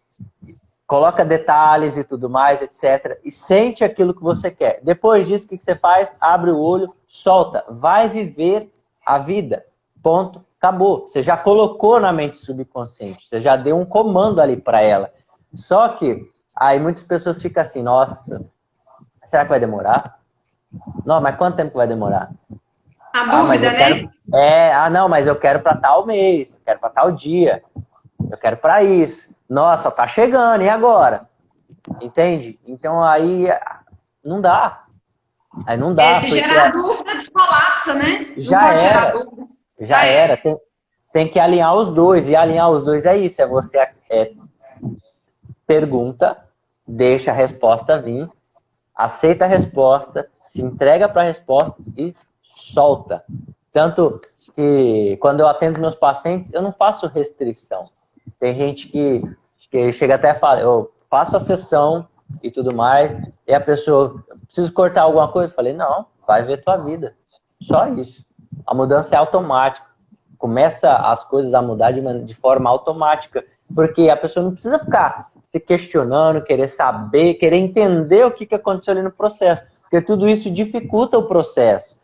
coloca detalhes e tudo mais, etc. E sente aquilo que você quer. Depois disso, o que você faz? Abre o olho, solta. Vai viver a vida. Ponto. Acabou. Você já colocou na mente subconsciente. Você já deu um comando ali para ela. Só que aí muitas pessoas ficam assim, nossa, será que vai demorar? Não, mas quanto tempo vai demorar? A dúvida, né? Não, mas eu quero para tal mês, eu quero para tal dia. Eu quero para isso. Nossa, tá chegando, e agora? Entende? Então aí não dá. Aí não dá. Se gerar dúvida, descolapsa, né? Já não pode era. gerar dúvida. Já era. Tem que alinhar os dois. E alinhar os dois é isso. É você pergunta, deixa a resposta vir, aceita a resposta, se entrega para a resposta e solta. Tanto que quando eu atendo meus pacientes, eu não faço restrição. Tem gente que chega até a falar, eu faço a sessão e tudo mais, e a pessoa, preciso cortar alguma coisa? Eu falei, não, vai ver tua vida. Só isso. A mudança é automática. Começa as coisas a mudar de forma automática. Porque a pessoa não precisa ficar se questionando, querer saber, querer entender o que aconteceu ali no processo. Porque tudo isso dificulta o processo.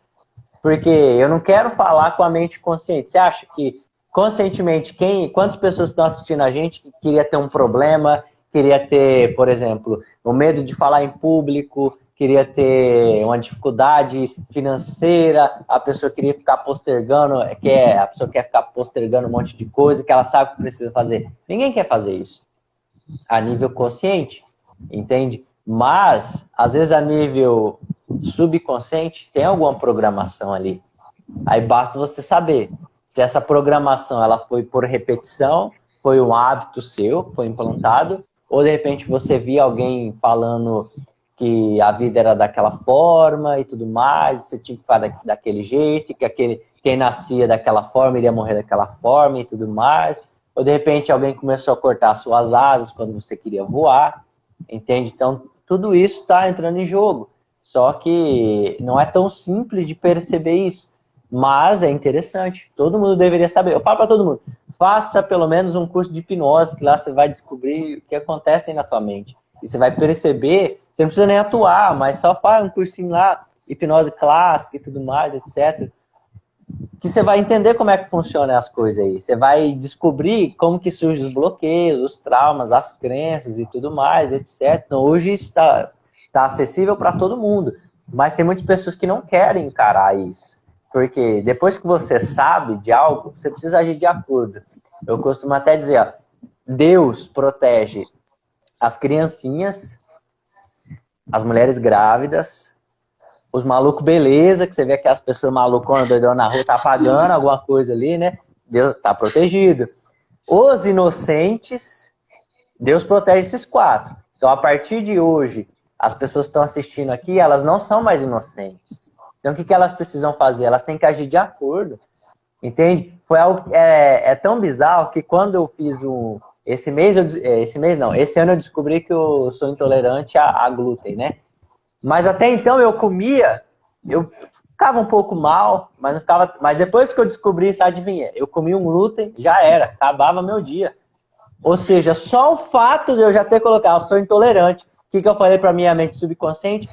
Porque eu não quero falar com a mente consciente. Você acha que conscientemente, quantas pessoas estão assistindo a gente que queria ter um problema, queria ter, por exemplo, o medo de falar em público, queria ter uma dificuldade financeira, a pessoa queria ficar postergando, a pessoa quer ficar postergando um monte de coisa que ela sabe que precisa fazer. Ninguém quer fazer isso a nível consciente, entende? Mas, às vezes, a nível subconsciente, tem alguma programação ali. Aí basta você saber se essa programação ela foi por repetição, foi um hábito seu, foi implantado, ou de repente você via alguém falando que a vida era daquela forma e tudo mais, você tinha que fazer daquele jeito, que quem nascia daquela forma iria morrer daquela forma e tudo mais. Ou de repente alguém começou a cortar suas asas quando você queria voar, entende? Então tudo isso está entrando em jogo. Só que não é tão simples de perceber isso. Mas é interessante. Todo mundo deveria saber. Eu falo para todo mundo, faça pelo menos um curso de hipnose, que lá você vai descobrir o que acontece aí na tua mente. E você vai perceber, você não precisa nem atuar, mas só faz um cursinho lá, hipnose clássica e tudo mais, etc. Que você vai entender como é que funcionam as coisas aí. Você vai descobrir como que surgem os bloqueios, os traumas, as crenças e tudo mais, etc. Então hoje isso está acessível para todo mundo. Mas tem muitas pessoas que não querem encarar isso. Porque depois que você sabe de algo, você precisa agir de acordo. Eu costumo até dizer, ó, Deus protege as criancinhas, as mulheres grávidas, os malucos beleza, que você vê que as pessoas maluconas, doidonas na rua, tá pagando alguma coisa ali, né? Deus tá protegido. Os inocentes, Deus protege esses 4. Então, a partir de hoje, as pessoas que estão assistindo aqui, elas não são mais inocentes. Então, o que elas precisam fazer? Elas têm que agir de acordo. Entende? Foi algo, tão bizarro que quando eu fiz esse ano eu descobri que eu sou intolerante a glúten, né? Mas até então eu comia, eu ficava um pouco mal, mas depois que eu descobri isso, adivinha? Eu comia um glúten, já era, acabava meu dia. Ou seja, só o fato de eu já ter colocado, eu sou intolerante. O que eu falei para minha mente subconsciente?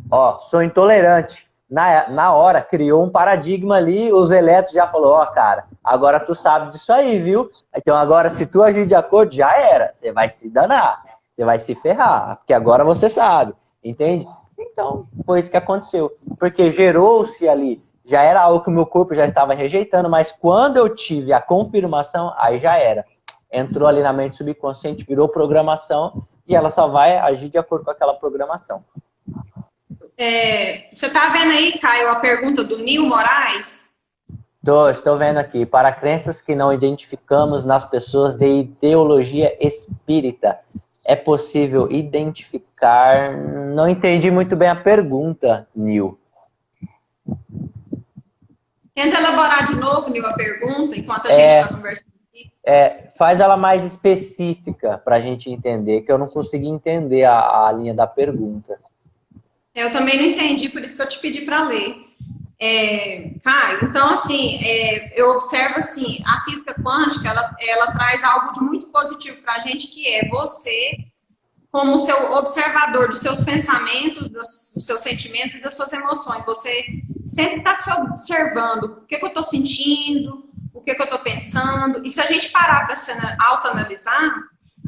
Ó, sou intolerante. Na hora, criou um paradigma ali, os elétrons já falou, ó, cara, agora tu sabe disso aí, viu? Então agora, se tu agir de acordo, já era. Você vai se danar, você vai se ferrar, porque agora você sabe, entende? Então, foi isso que aconteceu. Porque gerou-se ali, já era algo que o meu corpo já estava rejeitando, mas quando eu tive a confirmação, aí já era. Entrou ali na mente subconsciente, virou programação, e ela só vai agir de acordo com aquela programação. Você está vendo aí, Caio, a pergunta do Nil Moraes? Estou vendo aqui. Para crenças que não identificamos nas pessoas de ideologia espírita, é possível identificar... Não entendi muito bem a pergunta, Nil. Tenta elaborar de novo, Nil, a pergunta, enquanto a gente está conversando aqui. Faz ela mais específica para a gente entender, que eu não consegui entender a linha da pergunta. Eu também não entendi, por isso que eu te pedi para ler. Caio, então, assim, eu observo, assim, a física quântica, ela traz algo de muito positivo para a gente, que é você, como o seu observador dos seus pensamentos, dos seus sentimentos e das suas emoções. Você sempre está se observando o que eu estou sentindo, o que eu estou pensando. E se a gente parar para se autoanalisar,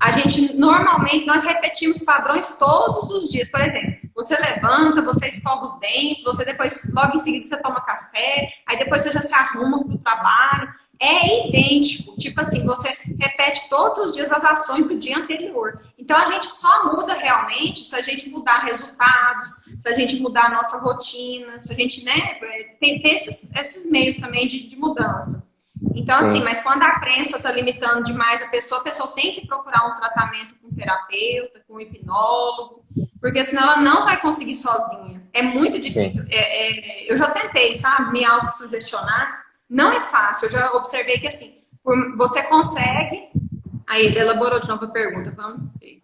a gente, normalmente, nós repetimos padrões todos os dias. Por exemplo, você levanta, você escova os dentes, você depois, logo em seguida, você toma café, aí depois você já se arruma para o trabalho. é idêntico. Tipo assim, você repete todos os dias as ações do dia anterior. Então, a gente só muda realmente se a gente mudar resultados, se a gente mudar a nossa rotina, se a gente, né, tem esses meios também de mudança. Então, assim, Sim, mas quando a crença está limitando demais a pessoa tem que procurar um tratamento com um terapeuta, com um hipnólogo, porque senão ela não vai conseguir sozinha. É muito sim. difícil. Eu já tentei, sabe, me autossugestionar. Não é fácil. Eu já observei que, assim, você consegue... Aí ele elaborou de novo a pergunta. Vamos ver.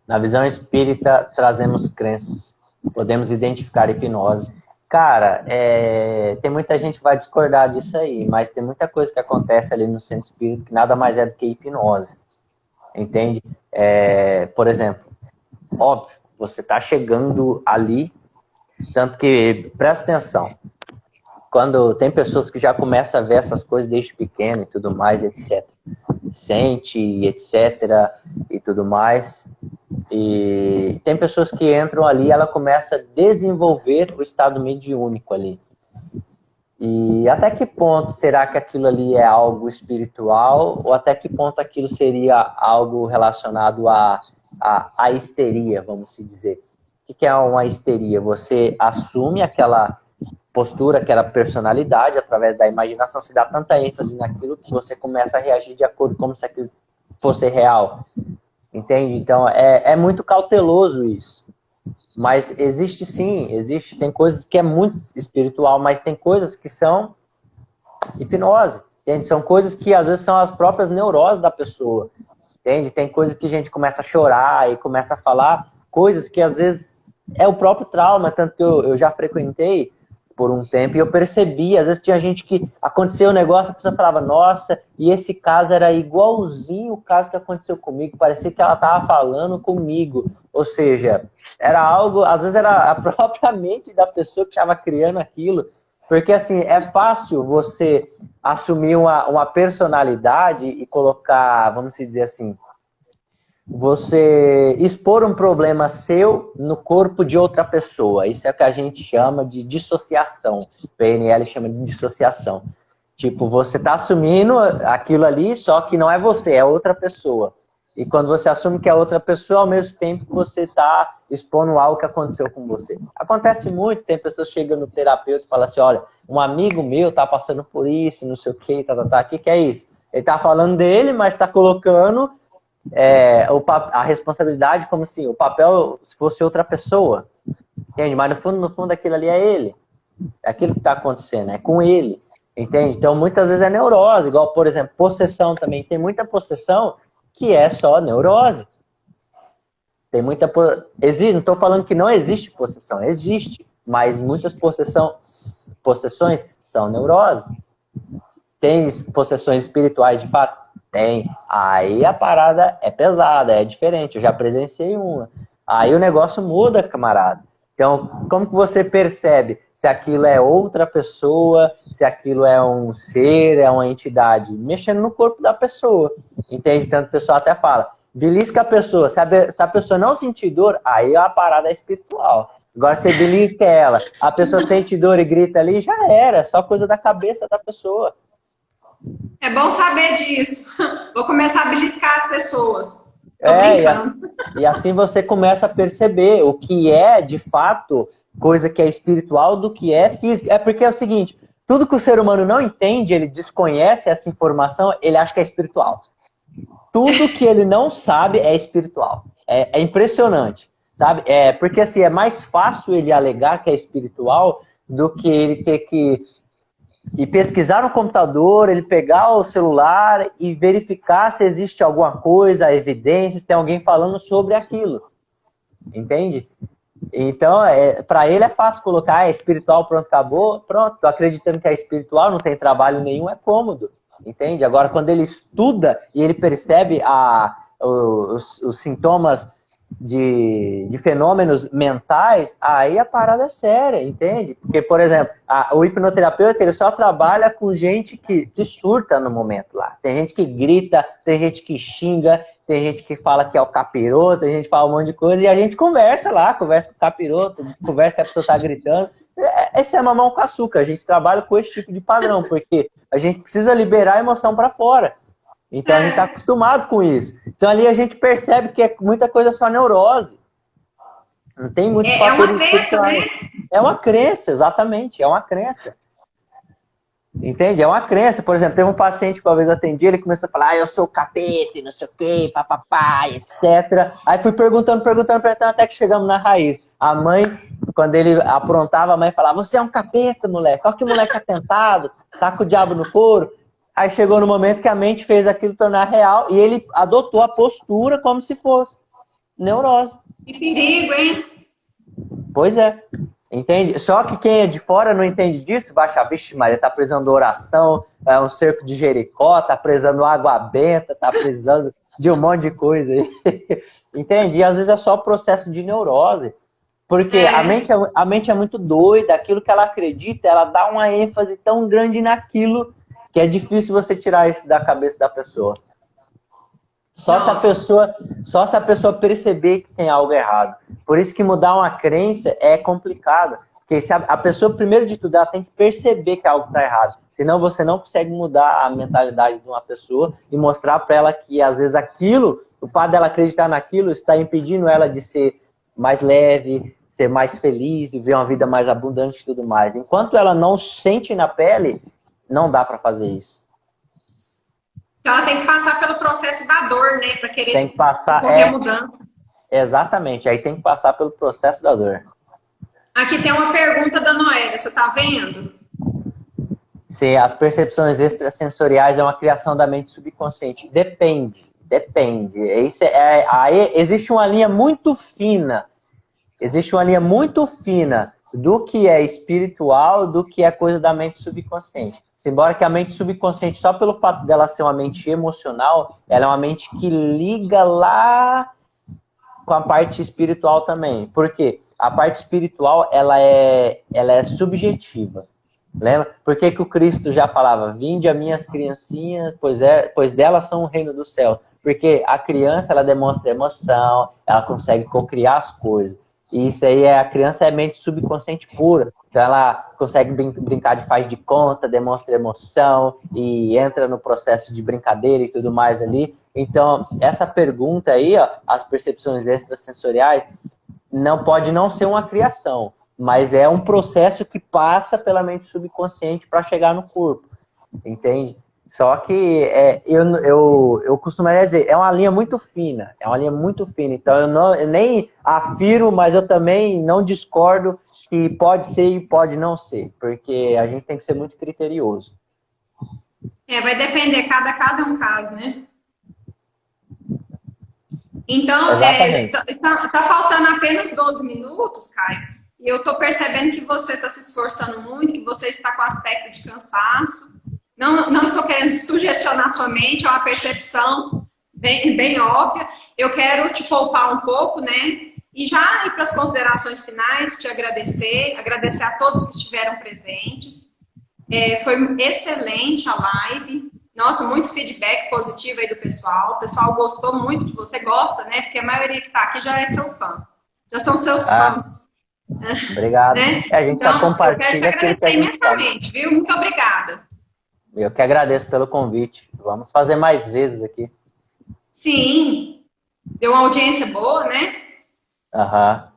Na visão espírita, trazemos crenças. Podemos identificar hipnose. Cara, tem muita gente que vai discordar disso aí, mas tem muita coisa que acontece ali no centro espírita que nada mais é do que hipnose. Entende? Por exemplo, óbvio, você está chegando ali, tanto que, presta atenção, quando tem pessoas que já começam a ver essas coisas desde pequeno e tudo mais, etc. Sente, etc. e tudo mais. E tem pessoas que entram ali, ela começa a desenvolver o estado mediúnico ali. E até que ponto será que aquilo ali é algo espiritual ou até que ponto aquilo seria algo relacionado à histeria, vamos se dizer. O que é uma histeria? Você assume aquela postura, aquela personalidade através da imaginação, se dá tanta ênfase naquilo que você começa a reagir de acordo como se aquilo fosse real. Entende? Então, é muito cauteloso isso. Mas existe sim, tem coisas que é muito espiritual, mas tem coisas que são hipnose, entende? São coisas que às vezes são as próprias neuroses da pessoa, entende? Tem coisas que a gente começa a chorar e começa a falar coisas que às vezes é o próprio trauma, tanto que eu já frequentei por um tempo e eu percebi, às vezes tinha gente que aconteceu um negócio, a pessoa falava, nossa, e esse caso era igualzinho o caso que aconteceu comigo, parecia que ela estava falando comigo, ou seja, era algo, às vezes era a própria mente da pessoa que estava criando aquilo, porque assim, é fácil você assumir uma personalidade e colocar, vamos dizer assim, você expor um problema seu no corpo de outra pessoa. Isso é o que a gente chama de dissociação. O PNL chama de dissociação. Tipo, você está assumindo aquilo ali, só que não é você, é outra pessoa. E quando você assume que é outra pessoa, ao mesmo tempo você está expondo algo que aconteceu com você. Acontece muito, tem pessoas que chegam no terapeuta e falam assim, olha, um amigo meu está passando por isso, não sei o que, o que é isso? Ele está falando dele, mas está colocando a responsabilidade como se o papel se fosse outra pessoa, entende? Mas no fundo aquilo ali é ele, é aquilo que está acontecendo, é com ele, entende? Então muitas vezes é neurose, igual por exemplo, possessão também, tem muita possessão que é só neurose, tem muita, não estou falando que não existe possessão, existe, mas muitas possessões são neurose. Tem possessões espirituais de fato? Tem. Aí a parada é pesada, é diferente. Eu já presenciei uma. Aí o negócio muda, camarada. Então, como que você percebe se aquilo é outra pessoa, se aquilo é um ser, é uma entidade? Mexendo no corpo da pessoa. Entende? Tanto o pessoal até fala, belisca a pessoa. Se a pessoa não sentir dor, aí a parada é espiritual. Agora você belisca ela, a pessoa sente dor e grita ali, já era. É só coisa da cabeça da pessoa. É bom saber disso. Vou começar a beliscar as pessoas. Tô brincando. E assim você começa a perceber o que é, de fato, coisa que é espiritual do que é física. É porque é o seguinte, tudo que o ser humano não entende, ele desconhece essa informação, ele acha que é espiritual. Tudo que ele não sabe é espiritual. É impressionante, sabe? Porque assim, é mais fácil ele alegar que é espiritual do que ele ter que e pesquisar no computador, ele pegar o celular e verificar se existe alguma coisa, evidências, tem alguém falando sobre aquilo. Entende? Então, para ele é fácil colocar, é espiritual, pronto, acabou, pronto, tô acreditando que é espiritual, não tem trabalho nenhum, é cômodo. Entende? Agora, quando ele estuda e ele percebe os sintomas de fenômenos mentais, aí a parada é séria, entende? Porque, por exemplo, o hipnoterapeuta ele só trabalha com gente que surta no momento lá. Tem gente que grita, tem gente que xinga, tem gente que fala que é o capiroto, tem gente que fala um monte de coisa, e a gente conversa lá, conversa com o capiroto, conversa que a pessoa tá gritando. Esse é mamão com açúcar, a gente trabalha com esse tipo de padrão, porque a gente precisa liberar a emoção para fora. Então a gente tá acostumado com isso. Então ali a gente percebe que é muita coisa só neurose. Não tem muitos fatores espirituais. Né? É uma crença, exatamente, é uma crença. Entende? É uma crença. Por exemplo, teve um paciente que uma vez atendi, ele começou a falar, eu sou o capeta, não sei o quê, papapá, etc. Aí fui perguntando, até que chegamos na raiz. A mãe, quando ele aprontava, a mãe falava, você é um capeta, moleque. Olha que moleque atentado, tá com o diabo no couro. Aí chegou no momento que a mente fez aquilo tornar real e ele adotou a postura como se fosse neurose. Que perigo, hein? Pois é. Entende? Só que quem é de fora não entende disso, vai achar, vixe Maria, tá precisando de oração, é um cerco de Jericó, tá precisando de água benta, tá precisando de um monte de coisa aí. Entende? E às vezes é só processo de neurose. Porque a mente é muito doida, aquilo que ela acredita, ela dá uma ênfase tão grande naquilo que é difícil você tirar isso da cabeça da pessoa. Só se a pessoa perceber que tem algo errado. Por isso que mudar uma crença é complicado. Porque se a pessoa, primeiro de tudo, ela tem que perceber que algo está errado. Senão você não consegue mudar a mentalidade de uma pessoa e mostrar para ela que, às vezes, aquilo, o fato dela acreditar naquilo, está impedindo ela de ser mais leve, ser mais feliz, viver uma vida mais abundante e tudo mais. Enquanto ela não sente na pele, não dá para fazer isso. Então ela tem que passar pelo processo da dor, né? Para querer tem que passar, mudança. Exatamente, aí tem que passar pelo processo da dor. Aqui tem uma pergunta da Noélia, você tá vendo? Se as percepções extrasensoriais é uma criação da mente subconsciente. Depende. Existe uma linha muito fina. Existe uma linha muito fina do que é espiritual, do que é coisa da mente subconsciente. Embora que a mente subconsciente, só pelo fato dela ser uma mente emocional, ela é uma mente que liga lá com a parte espiritual também. Por quê? A parte espiritual, ela é subjetiva. Lembra? Por que o Cristo já falava, vinde a minhas criancinhas, pois delas são o reino do céu. Porque a criança, ela demonstra emoção, ela consegue cocriar as coisas. E isso aí, a criança é mente subconsciente pura. Então ela consegue brincar de faz de conta, demonstra emoção e entra no processo de brincadeira e tudo mais ali. Então, essa pergunta aí, ó, as percepções extrasensoriais, pode não ser uma criação, mas é um processo que passa pela mente subconsciente para chegar no corpo. Entende? Só que eu costumaria dizer, é uma linha muito fina. Então eu nem afirmo, mas eu também não discordo que pode ser e pode não ser. Porque a gente tem que ser muito criterioso. Vai depender, cada caso é um caso, né? Então, tá faltando apenas 12 minutos, Caio. E eu tô percebendo que você está se esforçando muito, que você está com aspecto de cansaço. Não estou querendo sugestionar sua mente, é uma percepção bem óbvia. Eu quero te poupar um pouco, né? E já ir para as considerações finais, te agradecer a todos que estiveram presentes. Foi excelente a live. Nossa, muito feedback positivo aí do pessoal. O pessoal gostou muito de você, gosta, né? Porque a maioria que está aqui já é seu fã. Já são seus fãs. Obrigado. Né? A gente só compartilha. Eu quero te agradecer imensamente, viu? Muito obrigada. Eu que agradeço pelo convite. Vamos fazer mais vezes aqui. Sim. Deu uma audiência boa, né? Aham.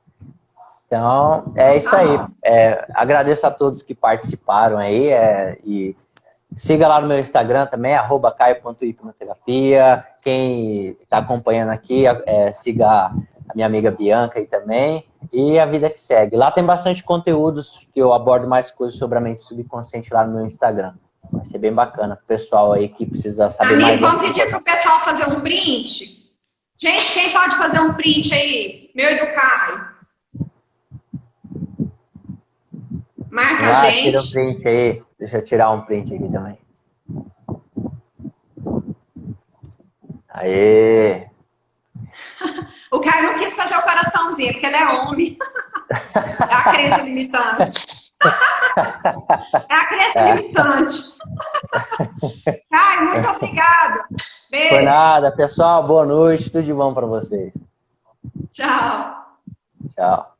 Então, é isso aí. Agradeço a todos que participaram aí. E siga lá no meu Instagram também, @caio.hipnoterapia. Quem está acompanhando aqui, siga a minha amiga Bianca aí também. E a vida que segue. Lá tem bastante conteúdos que eu abordo mais coisas sobre a mente subconsciente lá no meu Instagram. Vai ser bem bacana pro pessoal aí que precisa saber mais. Vamos pedir pro pessoal fazer um print? Gente, quem pode fazer um print aí? Meu e do Caio. Marca a gente. Tira um print aí. Deixa eu tirar um print aqui também. Aê! O Caio não quis fazer o coraçãozinho, porque ele é homem. É a crença limitante. É a crença limitante. Caio, muito obrigada. Beijo. Por nada. Pessoal, boa noite. Tudo de bom para vocês. Tchau. Tchau.